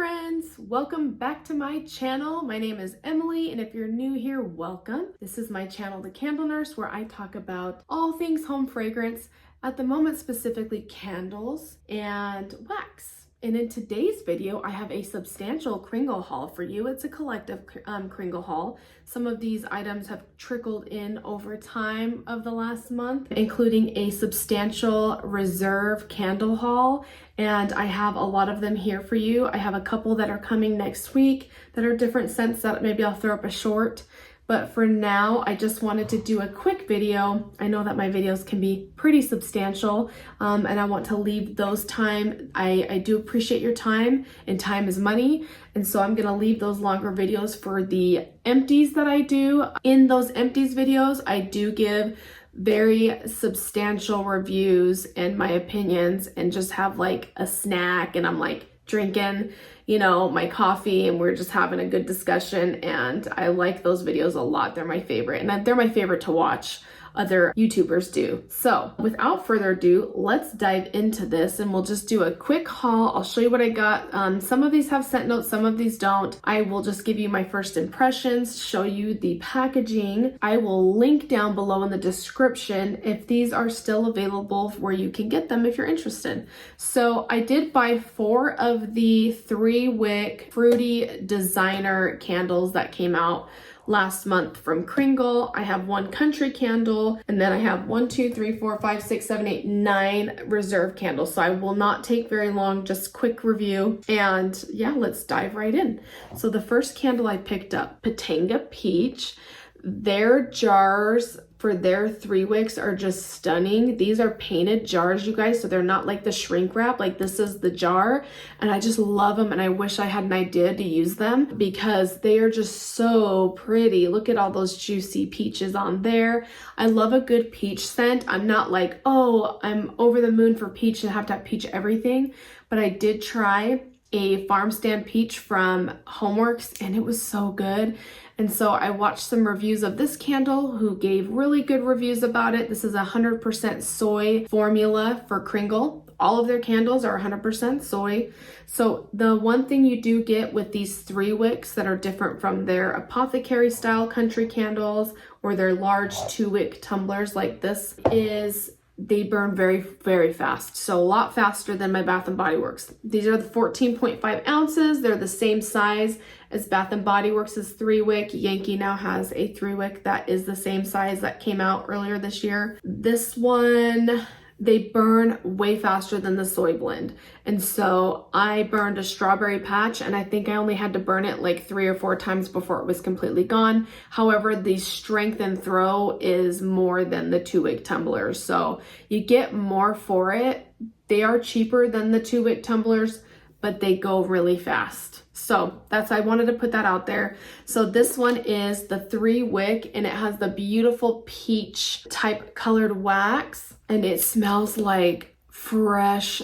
friends, welcome back to my channel. My name is Emily, and if you're new here, welcome. This is my channel, The Candle Nurse, where I talk about all things home fragrance, at the moment specifically candles and wax. And in today's video, I have a substantial Kringle haul for you. It's a collective Kringle haul. Some of these items have trickled in over time of the last month, including a substantial reserve candle haul. And I have a lot of them here for you. I have a couple that are coming next week that are different scents that maybe I'll throw up a short. But for now, I just wanted to do a quick video. I know that my videos can be pretty substantial, and I want to leave those time. I do appreciate your time, and time is money. And so I'm gonna leave those longer videos for the empties that I do. In those empties videos, I do give very substantial reviews and my opinions, and just have like a snack, and I'm like drinking, you know, my coffee, and we're just having a good discussion. And I like those videos a lot. They're my favorite, and they're my favorite to watch other YouTubers do. So without further ado, let's dive into this, and we'll just do a quick haul. I'll show you what I got. Some of these have scent notes, some of these don't. I will just give you my first impressions, show you the packaging. I will link down below in the description if these are still available where you can get them if you're interested. So I did buy 4 of the 3-wick fruity designer candles that came out last month from Kringle. I have 1 country candle, and then I have 1, 2, 3, 4, 5, 6, 7, 8, 9 reserve candles. So I will not take very long, just quick review. And yeah, let's dive right in. So the first candle I picked up, Patanga Peach. Their jars for their 3 wicks are just stunning. These are painted jars, you guys, so they're not like the shrink wrap. Like, this is the jar, and I just love them, and I wish I had an idea to use them because they are just so pretty. Look at all those juicy peaches on there. I love a good peach scent. I'm not like, oh, I'm over the moon for peach and have to have peach everything, but I did try a farm stand peach from Homeworks, and it was so good. And so I watched some reviews of this candle who gave really good reviews about it. This is 100% soy formula for Kringle. All of their candles are 100% soy. So the one thing you do get with these 3 wicks that are different from their apothecary style country candles or their large 2-wick tumblers like this is they burn very, very fast. So a lot faster than my Bath & Body Works. These are the 14.5 ounces. They're the same size as Bath & Body Works' 3-wick. Yankee now has a 3-wick that is the same size that came out earlier this year. This one, they burn way faster than the soy blend. And so I burned a strawberry patch, and I think I only had to burn it like 3 or 4 times before it was completely gone. However, the strength and throw is more than the 2-wick tumblers. So you get more for it. They are cheaper than the 2-wick tumblers, but they go really fast. So I wanted to put that out there. So this one is the 3-wick, and it has the beautiful peach type colored wax, and it smells like fresh,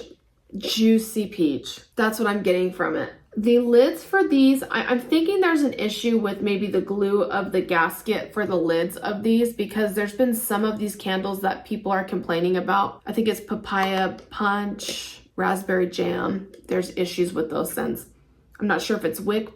juicy peach. That's what I'm getting from it. The lids for these, I'm thinking there's an issue with maybe the glue of the gasket for the lids of these, because there's been some of these candles that people are complaining about. I think it's papaya punch, raspberry jam. There's issues with those scents. I'm not sure if it's wick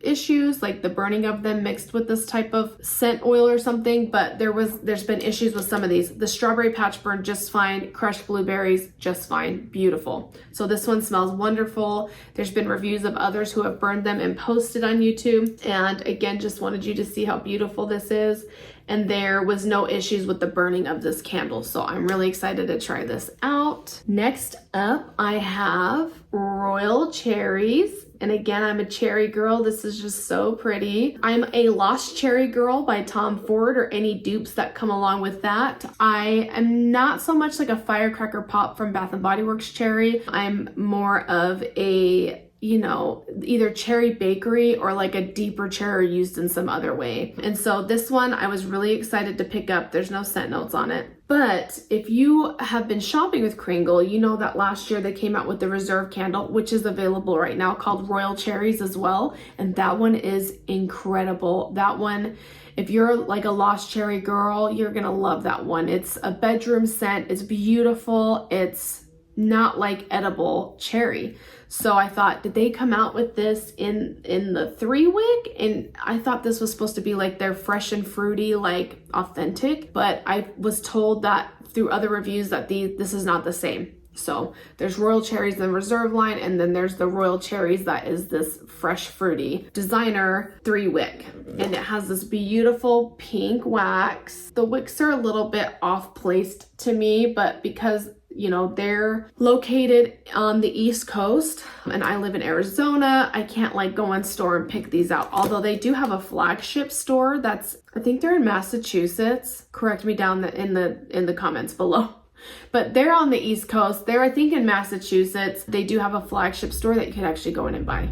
issues, like the burning of them mixed with this type of scent oil or something, but there's been issues with some of these. The strawberry patch burned just fine, crushed blueberries just fine, beautiful. So this one smells wonderful. There's been reviews of others who have burned them and posted on YouTube, and again, just wanted you to see how beautiful this is. And there was no issues with the burning of this candle. So I'm really excited to try this out. Next up, I have Royal Cherries. And again, I'm a cherry girl. This is just so pretty. I'm a Lost Cherry girl by Tom Ford, or any dupes that come along with that. I am not so much like a firecracker pop from Bath & Body Works cherry. I'm more of a, you know, either cherry bakery or like a deeper cherry used in some other way. And so this one I was really excited to pick up. There's no scent notes on it. But if you have been shopping with Kringle, you know that last year they came out with the reserve candle, which is available right now, called Royal Cherries as well. And that one is incredible. That one, if you're like a Lost Cherry girl, you're gonna love that one. It's a bedroom scent. It's beautiful. It's not like edible cherry. So I thought, did they come out with this in the 3-wick? And I thought this was supposed to be like their fresh and fruity, like authentic, but I was told that through other reviews that this is not the same. So there's Royal Cherries in the Reserve line, and then there's the Royal Cherries that is this fresh fruity designer 3-wick. And it has this beautiful pink wax. The wicks are a little bit off placed to me, but because you know, they're located on the East Coast and I live in Arizona, I can't like go in store and pick these out. Although they do have a flagship store that's, I think they're in Massachusetts. Correct me down in the comments below. But they're on the East Coast. They're, I think, in Massachusetts. They do have a flagship store that you can actually go in and buy.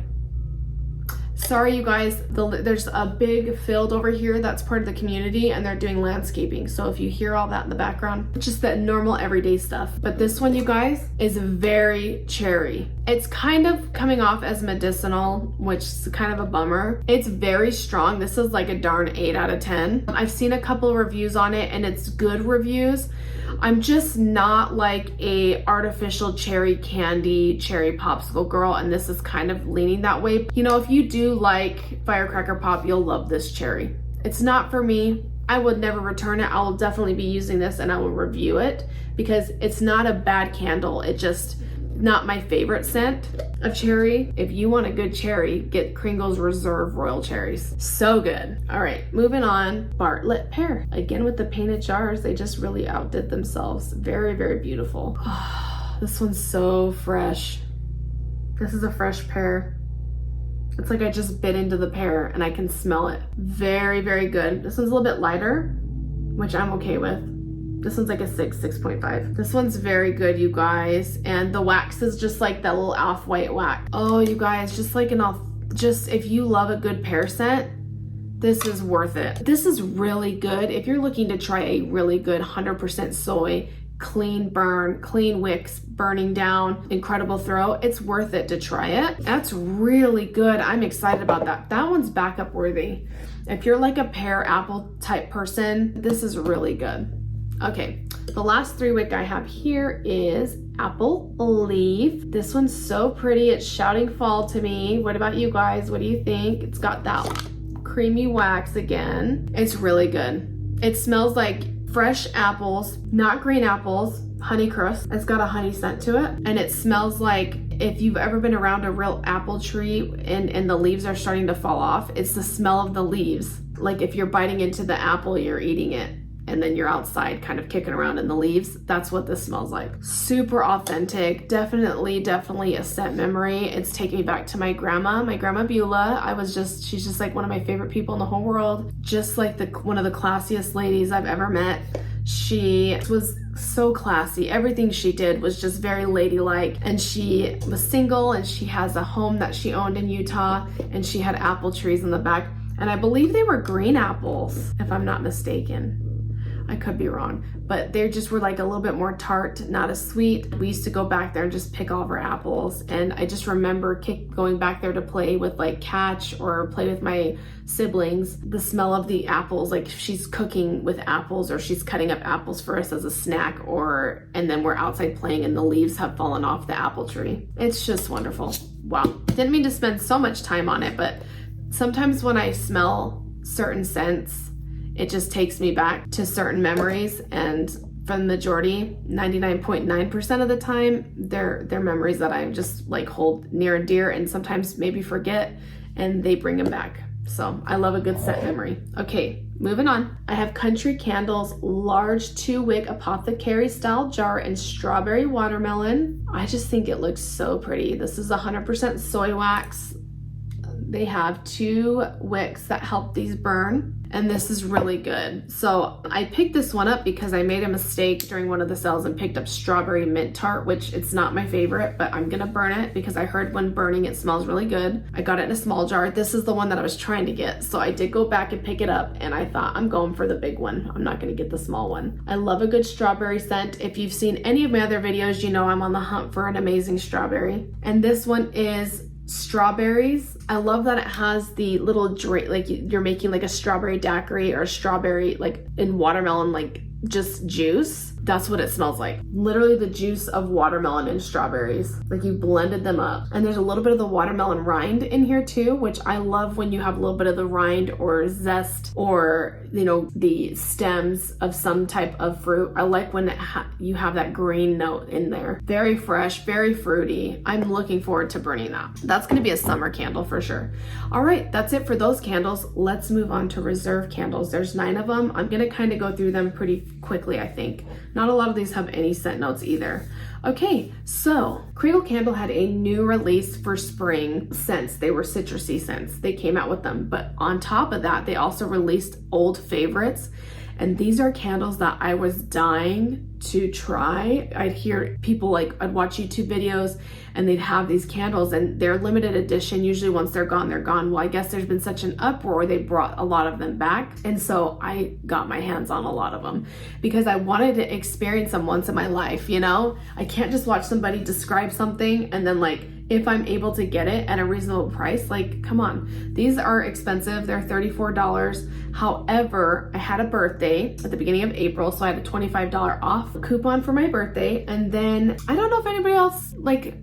Sorry, you guys, there's a big field over here that's part of the community and they're doing landscaping. So if you hear all that in the background, it's just that normal everyday stuff. But this one, you guys, is very cherry. It's kind of coming off as medicinal, which is kind of a bummer. It's very strong. This is like a darn 8 out of 10. I've seen a couple of reviews on it and it's good reviews. I'm just not like a artificial cherry candy, cherry popsicle girl, and this is kind of leaning that way. You know, if you do like Firecracker Pop, you'll love this cherry. It's not for me. I would never return it. I will definitely be using this and I will review it because it's not a bad candle. It just not my favorite scent of cherry. If you want a good cherry, get Kringle's Reserve Royal Cherries. So good. All right, moving on. Bartlett Pear. Again with the painted jars, they just really outdid themselves. Very, very beautiful. Oh, this one's so fresh. This is a fresh pear. It's like I just bit into the pear and I can smell it. Very, very good. This one's a little bit lighter, which I'm okay with. This one's like a 6.5. This one's very good, you guys. And the wax is just like that little off-white wax. Oh, you guys, just like just if you love a good pear scent, this is worth it. This is really good. If you're looking to try a really good 100% soy, clean burn, clean wicks, burning down, incredible throw, it's worth it to try it. That's really good. I'm excited about that. That one's backup worthy. If you're like a pear apple type person, this is really good. Okay, the last 3-wick I have here is Apple Leaf. This one's so pretty. It's shouting fall to me. What about you guys? What do you think? It's got that creamy wax again. It's really good. It smells like fresh apples, not green apples, Honeycrisp. It's got a honey scent to it. And it smells like if you've ever been around a real apple tree and the leaves are starting to fall off, it's the smell of the leaves. Like if you're biting into the apple, you're eating it. And then you're outside kind of kicking around in the leaves. That's what this smells like. Super authentic. Definitely a scent memory. It's taking me back to my grandma Beulah. She's just like one of my favorite people in the whole world. Just like one of the classiest ladies I've ever met. She was so classy. Everything she did was just very ladylike. And she was single and she has a home that she owned in Utah and she had apple trees in the back. And I believe they were green apples, if I'm not mistaken. I could be wrong, but they just were like a little bit more tart, not as sweet. We used to go back there and just pick all of our apples. And I just remember going back there to play with like catch or play with my siblings. The smell of the apples, like she's cooking with apples or she's cutting up apples for us as a snack, and then we're outside playing and the leaves have fallen off the apple tree. It's just wonderful. Wow. Didn't mean to spend so much time on it, but sometimes when I smell certain scents, it just takes me back to certain memories, and for the majority, 99.9% of the time, they're memories that I just like hold near and dear and sometimes maybe forget, and they bring them back. So I love a good scent memory. Okay, moving on. I have Country Candles large 2-wick apothecary style jar in strawberry watermelon. I just think it looks so pretty. This is 100% soy wax. They have 2 wicks that help these burn, and this is really good. So I picked this one up because I made a mistake during one of the sales and picked up strawberry mint tart, which it's not my favorite, but I'm gonna burn it because I heard when burning it smells really good. I got it in a small jar. This is the one that I was trying to get. So I did go back and pick it up, and I thought I'm going for the big one. I'm not gonna get the small one. I love a good strawberry scent. If you've seen any of my other videos, you know I'm on the hunt for an amazing strawberry. And this one is strawberries. I love that it has the little drink, like you're making like a strawberry daiquiri or a strawberry like in watermelon, like just juice. That's what it smells like. Literally the juice of watermelon and strawberries. Like you blended them up. And there's a little bit of the watermelon rind in here too, which I love when you have a little bit of the rind or zest or, you know, the stems of some type of fruit. I like when you have that green note in there. Very fresh, very fruity. I'm looking forward to burning that. That's gonna be a summer candle for sure. All right, that's it for those candles. Let's move on to reserve candles. There's 9 of them. I'm gonna kind of go through them pretty quickly, I think. Not a lot of these have any scent notes either. Okay, so Kringle Candle had a new release for spring scents. They were citrusy scents. They came out with them, but on top of that, they also released old favorites. And these are candles that I was dying to try. I'd hear people like, I'd watch YouTube videos and they'd have these candles and they're limited edition. Usually once they're gone, they're gone. Well, I guess there's been such an uproar, they brought a lot of them back. And so I got my hands on a lot of them because I wanted to experience them once in my life, you know? I can't just watch somebody describe something and then like, if I'm able to get it at a reasonable price, like, come on. These are expensive. They're $34. However, I had a birthday at the beginning of April, so I had a $25 off coupon for my birthday. And then I don't know if anybody else, like,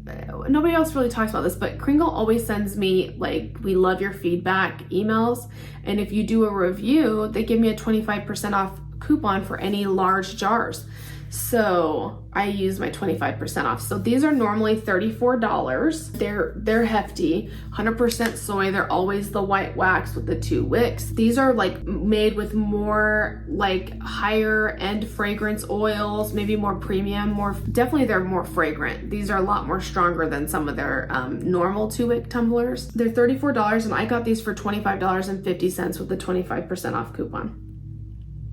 nobody else really talks about this, but Kringle always sends me, like, we love your feedback emails. And if you do a review, they give me a 25% off coupon for any large jars. So I use my 25% off. So these are normally $34. They're hefty, 100% soy. They're always the white wax with the 2 wicks. These are like made with more like higher end fragrance oils, maybe more premium, definitely they're more fragrant. These are a lot more stronger than some of their normal 2-wick tumblers. They're $34 and I got these for $25.50 with the 25% off coupon.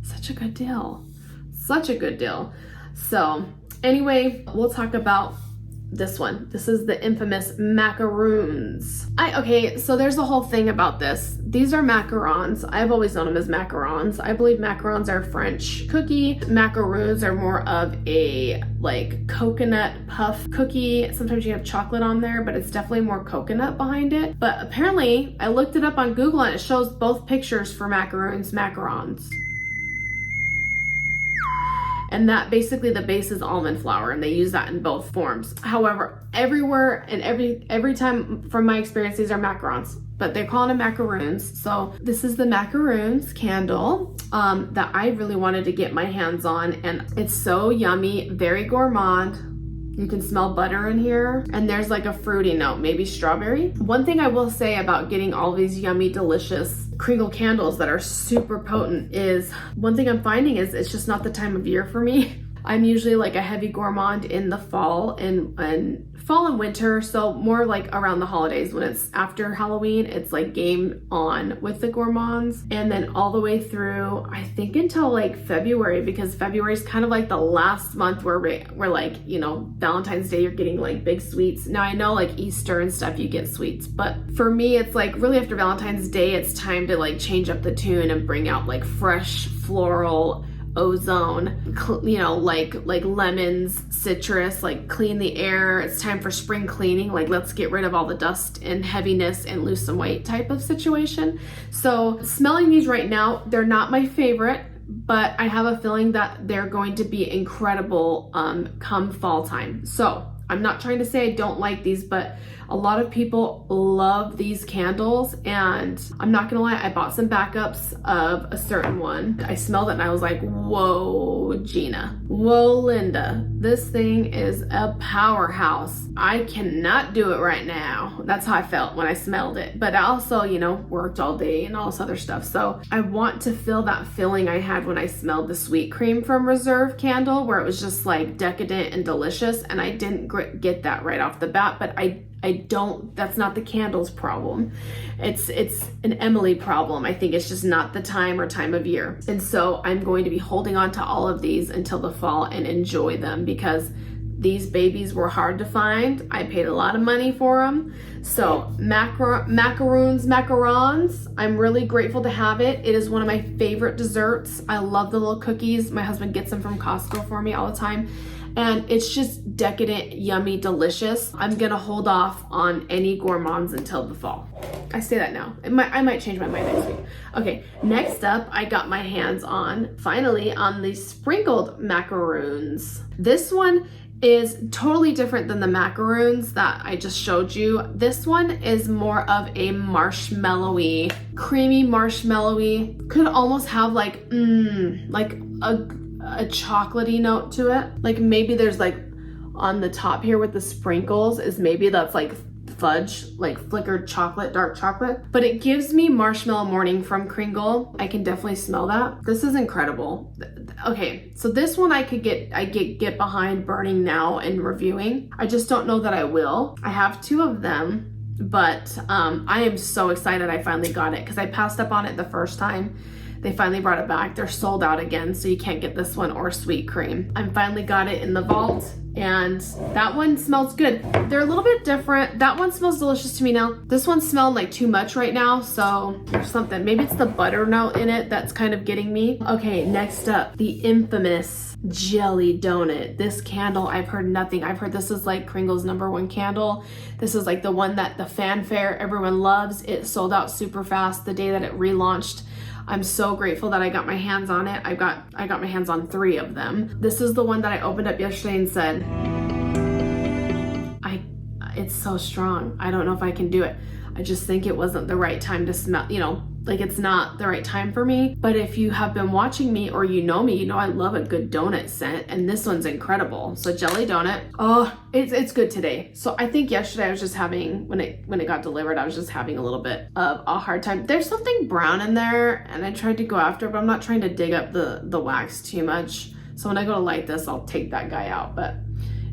Such a good deal. Such a good deal. So anyway, we'll talk about this one. This is the infamous Macarons. Okay, so there's a whole thing about this. These are Macarons. I've always known them as Macarons. I believe Macarons are French cookie. Macaroons are more of a like coconut puff cookie. Sometimes you have chocolate on there, but it's definitely more coconut behind it. But apparently, I looked it up on Google and it shows both pictures for Macarons. And that basically the base is almond flour and they use that in both forms. However, everywhere and every time from my experience, these are macarons, but they're calling them macaroons. So this is the macaroons candle that I really wanted to get my hands on, and it's so yummy, very gourmand. You can smell butter in here, and there's like a fruity note, maybe strawberry. One thing I will say about getting all these yummy, delicious Kringle candles that are super potent is, one thing I'm finding is it's just not the time of year for me. I'm usually like a heavy gourmand in the fall and winter, so more like around the holidays when it's after Halloween, it's like game on with the gourmands. And then all the way through, I think until like February, because February is kind of like the last month where we're like, you know, Valentine's Day, you're getting like big sweets. Now I know like Easter and stuff, you get sweets, but for me, it's like really after Valentine's Day, it's time to like change up the tune and bring out like fresh floral ozone, you know, like lemons, citrus, like clean the air. It's time for spring cleaning. Like let's get rid of all the dust and heaviness and lose some weight type of situation. So smelling these right now, they're not my favorite, but I have a feeling that they're going to be incredible come fall time. So I'm not trying to say I don't like these, but a lot of people love these candles, and I'm not gonna lie, I bought some backups of a certain one. I smelled it and I was like, whoa, Gina, whoa, Linda, this thing is a powerhouse. I cannot do it right now. That's how I felt when I smelled it. But I also, you know, worked all day and all this other stuff. So I want to feel that feeling I had when I smelled the sweet cream from Reserve candle, where it was just like decadent and delicious. And I didn't get that right off the bat, but I don't, that's not the candle's problem. It's an Emily problem. I think it's just not the time or time of year. And so I'm going to be holding on to all of these until the fall and enjoy them, because these babies were hard to find. I paid a lot of money for them. So macarons, I'm really grateful to have it. It is one of my favorite desserts. I love the little cookies. My husband gets them from Costco for me all the time. and it's just decadent, yummy, delicious. I'm gonna hold off on any gourmands until the fall. I say that now. I might change my mind next week. Okay, next up, I got my hands on, finally, on the sprinkled macaroons. This one is totally different than the macaroons that I just showed you. This one is more of a marshmallowy, creamy marshmallowy. Could almost have like a chocolatey note to it. Like maybe there's like on the top here with the sprinkles is maybe that's like fudge, like flickered chocolate, dark chocolate, but it gives me marshmallow morning from Kringle. I can definitely smell that. This is incredible. Okay, so this one I get behind burning now and reviewing. I just don't know that I will. I have two of them, but I am so excited I finally got it because I passed up on it the first time. They finally brought it back. They're sold out again, so you can't get this one or sweet cream. I finally got it in the vault, and that one smells good. They're a little bit different. That one smells delicious to me now. This one's smelling like too much right now, so there's something. Maybe it's the butter note in it that's kind of getting me. Okay, next up, the infamous jelly donut. This candle, I've heard nothing. I've heard this is like Kringle's #1 candle. This is like the one that the fanfare everyone loves. It sold out super fast the day that it relaunched. I'm so grateful that I got my hands on it. I got my hands on 3 of them. This is the one that I opened up yesterday and said, it's so strong. I don't know if I can do it. I just think it wasn't the right time to smell, you know, like it's not the right time for me. But if you have been watching me or you know me, you know I love a good donut scent, and this one's incredible. So jelly donut, oh, it's good today. So I think yesterday I was just having, when it got delivered, I was just having a little bit of a hard time. There's something brown in there, and I tried to go after it, but I'm not trying to dig up the wax too much. So when I go to light this, I'll take that guy out. But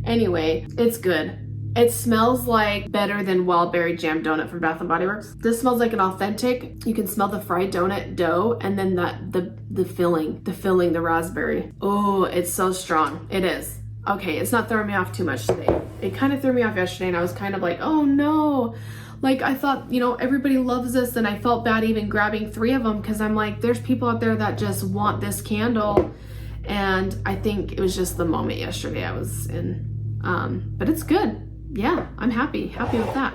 anyway, it's good. It smells like better than Wild Berry Jam Donut from Bath & Body Works. This smells like an authentic, you can smell the fried donut dough and then the filling, the raspberry. Oh, it's so strong. It is. Okay, it's not throwing me off too much today. It kind of threw me off yesterday and I was kind of like, oh no. Like I thought, you know, everybody loves this, and I felt bad even grabbing 3 of them because I'm like, there's people out there that just want this candle. And I think it was just the moment yesterday I was in. But it's good. Yeah, I'm happy with that.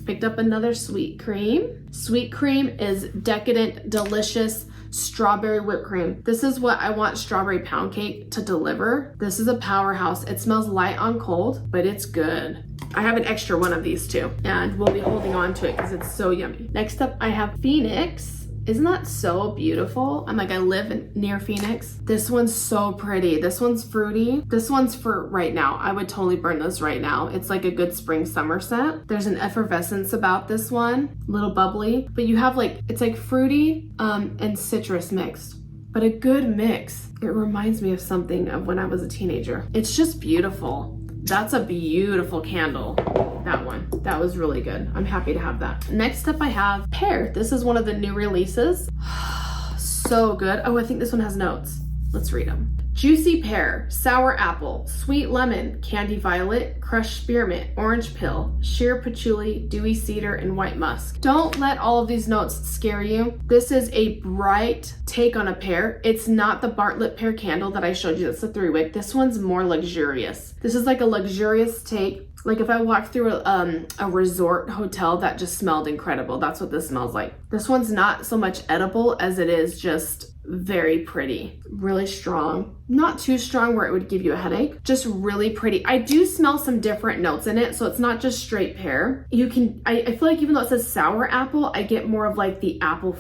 Picked up another sweet cream. Sweet cream is decadent, delicious strawberry whipped cream. This is what I want strawberry pound cake to deliver. This is a powerhouse. It smells light on cold, but it's good. I have an extra one of these too, and we'll be holding on to it because it's so yummy. Next up, I have Phoenix. Isn't that so beautiful? I'm like, I live near Phoenix. This one's so pretty. This one's fruity. This one's for right now. I would totally burn this right now. It's like a good spring summer scent. There's an effervescence about this one, a little bubbly, but you have like, it's like fruity and citrus mixed, but a good mix. It reminds me of something of when I was a teenager. It's just beautiful. That's a beautiful candle. That one, that was really good. I'm happy to have that. Next up I have Pear. This is one of the new releases. So good. Oh, I think this one has notes. Let's read them. Juicy pear, sour apple, sweet lemon, candy violet, crushed spearmint, orange pill, sheer patchouli, dewy cedar, and white musk. Don't let all of these notes scare you. This is a bright take on a pear. It's not the Bartlett pear candle that I showed you. That's the 3-wick. This one's more luxurious. This is like a luxurious take. Like if I walked through a resort hotel that just smelled incredible, that's what this smells like. This one's not so much edible as it is just very pretty, really strong. Not too strong where it would give you a headache, just really pretty. I do smell some different notes in it, so it's not just straight pear. You can, I feel like even though it says sour apple, I get more of like the apple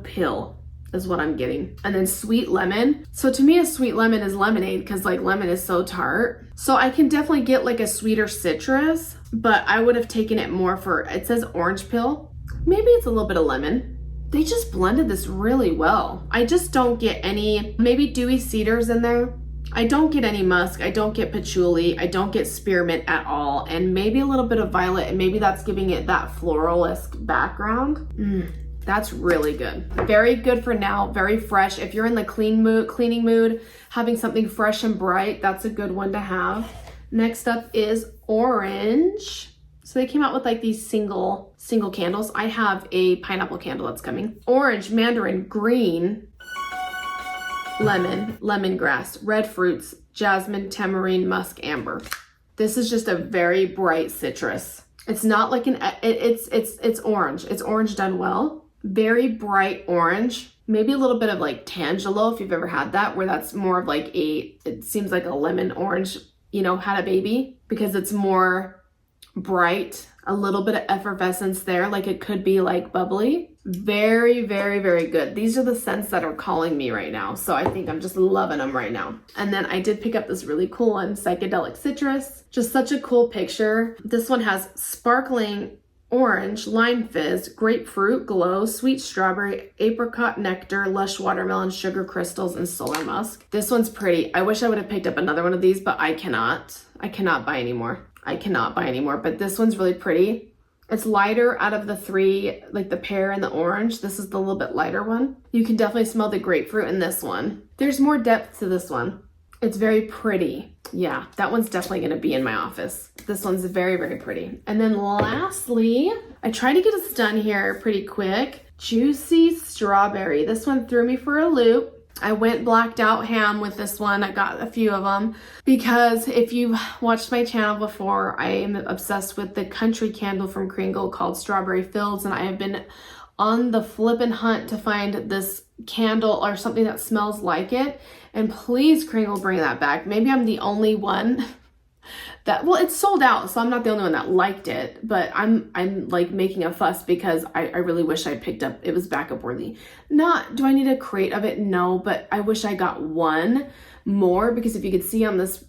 pill is what I'm getting. And then sweet lemon. So to me, a sweet lemon is lemonade because like lemon is so tart. So I can definitely get like a sweeter citrus, but I would have taken it more for, it says orange pill. Maybe it's a little bit of lemon. They just blended this really well. I just don't get any, maybe dewy cedars in there. I don't get any musk. I don't get patchouli. I don't get spearmint at all. And maybe a little bit of violet, and maybe that's giving it that floral-esque background. That's really good. Very good for now, very fresh. If you're in the cleaning mood, having something fresh and bright, that's a good one to have. Next up is orange. So they came out with like these single candles. I have a pineapple candle that's coming. Orange, mandarin, green. lemon, lemongrass, red fruits, jasmine, tamarind, musk, amber. This is just a very bright citrus. It's not like it's orange. It's orange done well. Very bright orange. Maybe a little bit of like Tangelo, if you've ever had that, where that's more of like it seems like a lemon orange, you know, had a baby, because it's more bright, a little bit of effervescence there, like it could be like bubbly. Very, very, very good. These are the scents that are calling me right now. So I think I'm just loving them right now. And then I did pick up this really cool one, Psychedelic Citrus. Just such a cool picture. This one has sparkling orange, lime fizz, grapefruit glow, sweet strawberry, apricot nectar, lush watermelon, sugar crystals, and solar musk. This one's pretty. I wish I would have picked up another one of these, but I cannot. I cannot buy anymore. I cannot buy anymore, but this one's really pretty. It's lighter out of the three, like the pear and the orange. This is the little bit lighter one. You can definitely smell the grapefruit in this one. There's more depth to this one. It's very pretty. Yeah, that one's definitely gonna be in my office. This one's very, very pretty. And then lastly, I tried to get us done here pretty quick. Juicy Strawberry. This one threw me for a loop. I went blacked out ham with this one. I got a few of them because if you've watched my channel before, I am obsessed with the country candle from Kringle called Strawberry Fields, and I have been on the flippin' hunt to find this candle or something that smells like it. And please, Kringle, bring that back. Maybe I'm the only one that, well, it's sold out, so I'm not the only one that liked it, but I'm like making a fuss because I really wish I picked up, it was backup worthy. Not, do I need a crate of it? No, but I wish I got one more, because if you could see on this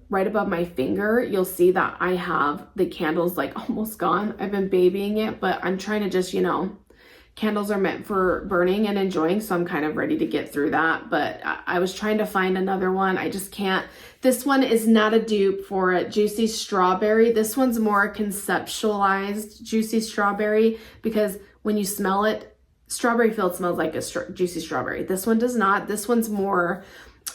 right above my finger, you'll see that I have the candles like almost gone. I've been babying it, but I'm trying to just, you know, candles are meant for burning and enjoying, so I'm kind of ready to get through that. But I was trying to find another one. I just can't. This one is not a dupe for a Juicy Strawberry. This one's more conceptualized Juicy Strawberry, because when you smell it, Strawberry Field smells like a juicy strawberry. This one does not. This one's more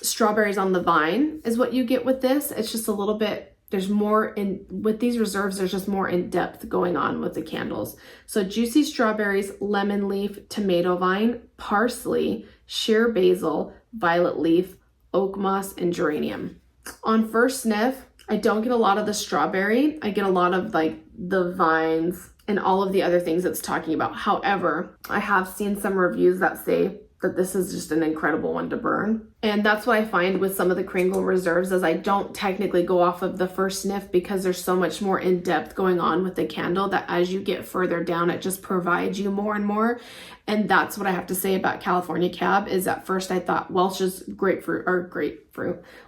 strawberries on the vine is what you get with this. It's just a little bit, there's more in, with these reserves, there's just more in depth going on with the candles. So Juicy Strawberries, lemon leaf, tomato vine, parsley, sheer basil, violet leaf, oak moss, and geranium. On first sniff, I don't get a lot of the strawberry. I get a lot of like the vines and all of the other things it's talking about. However, I have seen some reviews that say that this is just an incredible one to burn. And that's what I find with some of the Kringle reserves, is I don't technically go off of the first sniff, because there's so much more in depth going on with the candle that as you get further down, it just provides you more and more. And that's what I have to say about California Cab, is at first I thought Welch's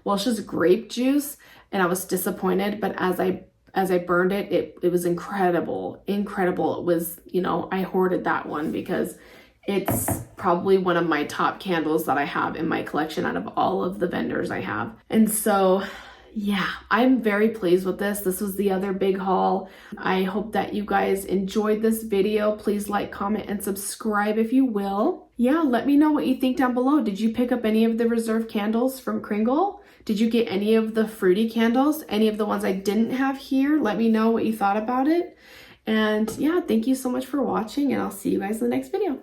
Welch's grape juice, and I was disappointed, but as I burned it, it was incredible. It was, you know, I hoarded that one because it's probably one of my top candles that I have in my collection out of all of the vendors I have. And so, yeah, I'm very pleased with this. This was the other big haul. I hope that you guys enjoyed this video. Please like, comment, and subscribe if you will. Yeah, let me know what you think down below. Did you pick up any of the reserve candles from Kringle? Did you get any of the fruity candles? Any of the ones I didn't have here? Let me know what you thought about it. And yeah, thank you so much for watching, and I'll see you guys in the next video.